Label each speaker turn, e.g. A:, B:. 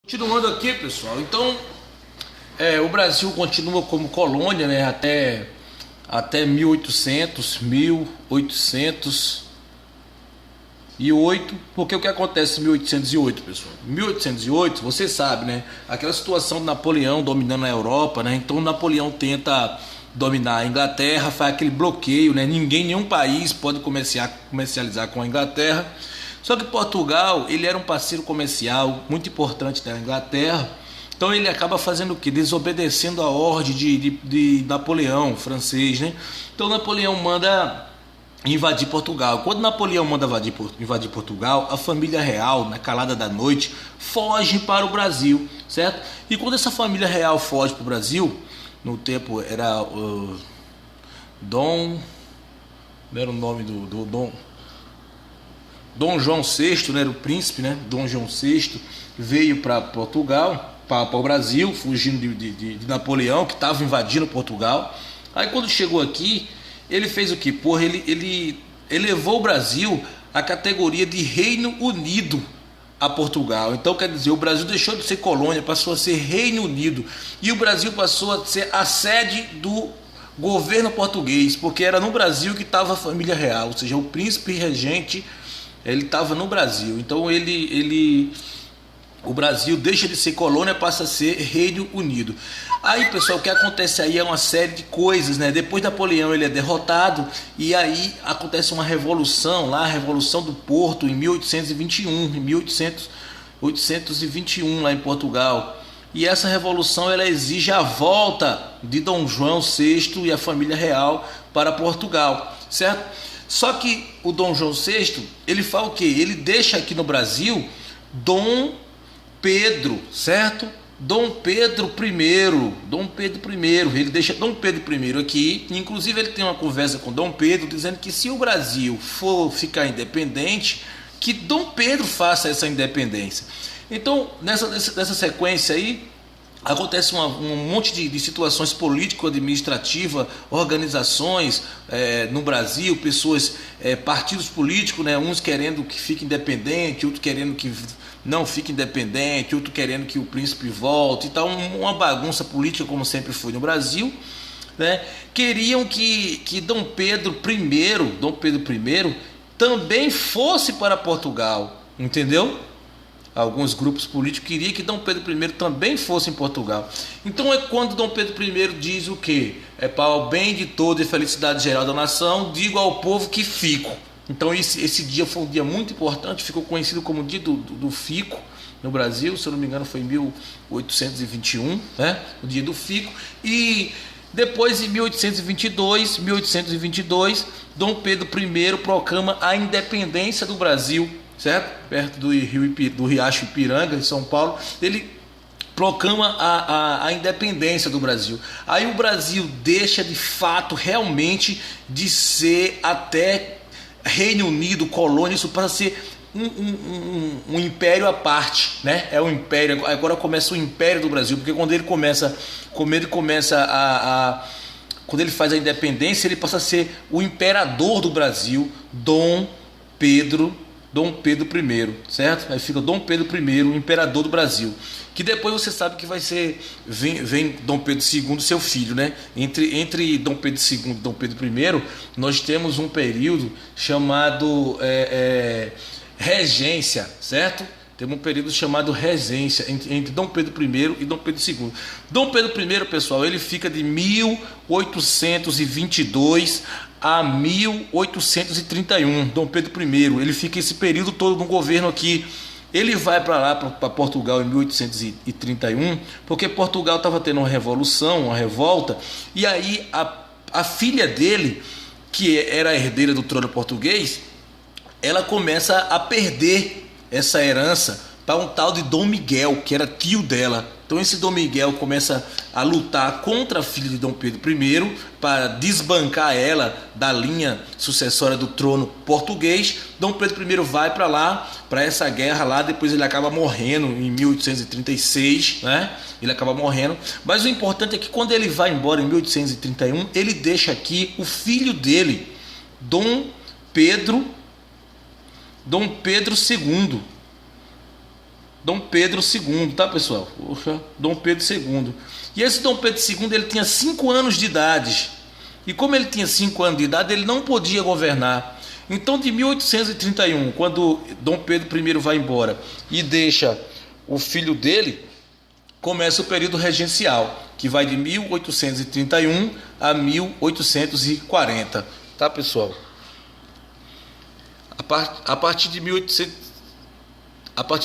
A: Continuando aqui, pessoal, então o Brasil continua como colônia, né, até 1808, porque o que acontece em 1808, pessoal? Em 1808, você sabe, né, aquela situação de Napoleão dominando a Europa, né, então Napoleão tenta dominar a Inglaterra, faz aquele bloqueio, né, nenhum país pode comercializar com a Inglaterra. Só que Portugal, ele era um parceiro comercial muito importante da Inglaterra, então ele acaba fazendo o que? Desobedecendo a ordem de Napoleão, francês, né? Então Napoleão manda invadir Portugal. Quando Napoleão manda invadir Portugal, a família real, na calada da noite, foge para o Brasil, certo? E quando essa família real foge para o Brasil, no tempo era Dom... não era o nome do Dom João VI, né, era o príncipe, né? Dom João VI veio para Portugal, para o Brasil, fugindo de Napoleão, que estava invadindo Portugal. Aí quando chegou aqui, ele fez o que? Porra, ele elevou o Brasil à categoria de Reino Unido a Portugal. Então quer dizer, o Brasil deixou de ser colônia, passou a ser Reino Unido. E o Brasil passou a ser a sede do governo português, porque era no Brasil que estava a família real, ou seja, o príncipe regente. Ele estava no Brasil, então o Brasil deixa de ser colônia, passa a ser Reino Unido. Aí, pessoal, o que acontece aí é uma série de coisas, né? Depois de Napoleão ele é derrotado e aí acontece uma revolução lá, a Revolução do Porto em 1821 lá em Portugal. E essa revolução ela exige a volta de Dom João VI e a família real para Portugal, certo? Só que o Dom João VI, ele fala o quê? Ele deixa aqui no Brasil Dom Pedro, certo? Dom Pedro I, ele deixa Dom Pedro I aqui, inclusive ele tem uma conversa com Dom Pedro, dizendo que se o Brasil for ficar independente, que Dom Pedro faça essa independência. Então, nessa sequência aí, acontece um monte de situações político-administrativas, organizações no Brasil, pessoas, partidos políticos, né, uns querendo que fique independente, outros querendo que não fique independente, outros querendo que o príncipe volte, então uma bagunça política como sempre foi no Brasil, né? Queriam que Dom Pedro I também fosse para Portugal, entendeu? Alguns grupos políticos queriam que Dom Pedro I também fosse em Portugal. Então é quando Dom Pedro I diz o quê? É para o bem de todos e felicidade geral da nação, digo ao povo que fico. Então esse dia foi um dia muito importante, ficou conhecido como dia do fico no Brasil, se eu não me engano foi em 1821, né? O dia do fico. E depois em 1822, Dom Pedro I proclama a independência do Brasil, certo? Perto do Riacho Ipiranga, em São Paulo, ele proclama a independência do Brasil. Aí o Brasil deixa de fato realmente de ser até Reino Unido, colônia, isso passa a ser um império à parte, né? É um império, agora começa o império do Brasil, porque quando ele faz a independência, ele passa a ser o imperador do Brasil, Dom Pedro I, certo? Aí fica Dom Pedro I, o imperador do Brasil. Que depois você sabe que vem Dom Pedro II, seu filho, né? Entre Dom Pedro II e Dom Pedro I, nós temos um período chamado regência, certo? Temos um período chamado regência entre Dom Pedro I e Dom Pedro II. Dom Pedro I, pessoal, ele fica de 1822 a 1831. Dom Pedro I, ele fica esse período todo no governo aqui. Ele vai para lá, para Portugal, em 1831, porque Portugal estava tendo uma revolução, uma revolta, e aí a filha dele, que era a herdeira do trono português, ela começa a perder essa herança para um tal de Dom Miguel, que era tio dela. Então esse Dom Miguel começa a lutar contra a filha de Dom Pedro I para desbancar ela da linha sucessória do trono português. Dom Pedro I vai para lá, para essa guerra lá, depois ele acaba morrendo em 1836, né? Ele acaba morrendo, mas o importante é que quando ele vai embora em 1831, ele deixa aqui o filho dele, Dom Pedro II. Dom Pedro II, tá, pessoal? Poxa, Dom Pedro II. E esse Dom Pedro II, ele tinha 5 anos de idade. E como ele tinha 5 anos de idade, ele não podia governar. Então, de 1831, quando Dom Pedro I vai embora e deixa o filho dele, começa o período regencial, que vai de 1831 a 1840. Tá, pessoal? A partir de 1800, a partir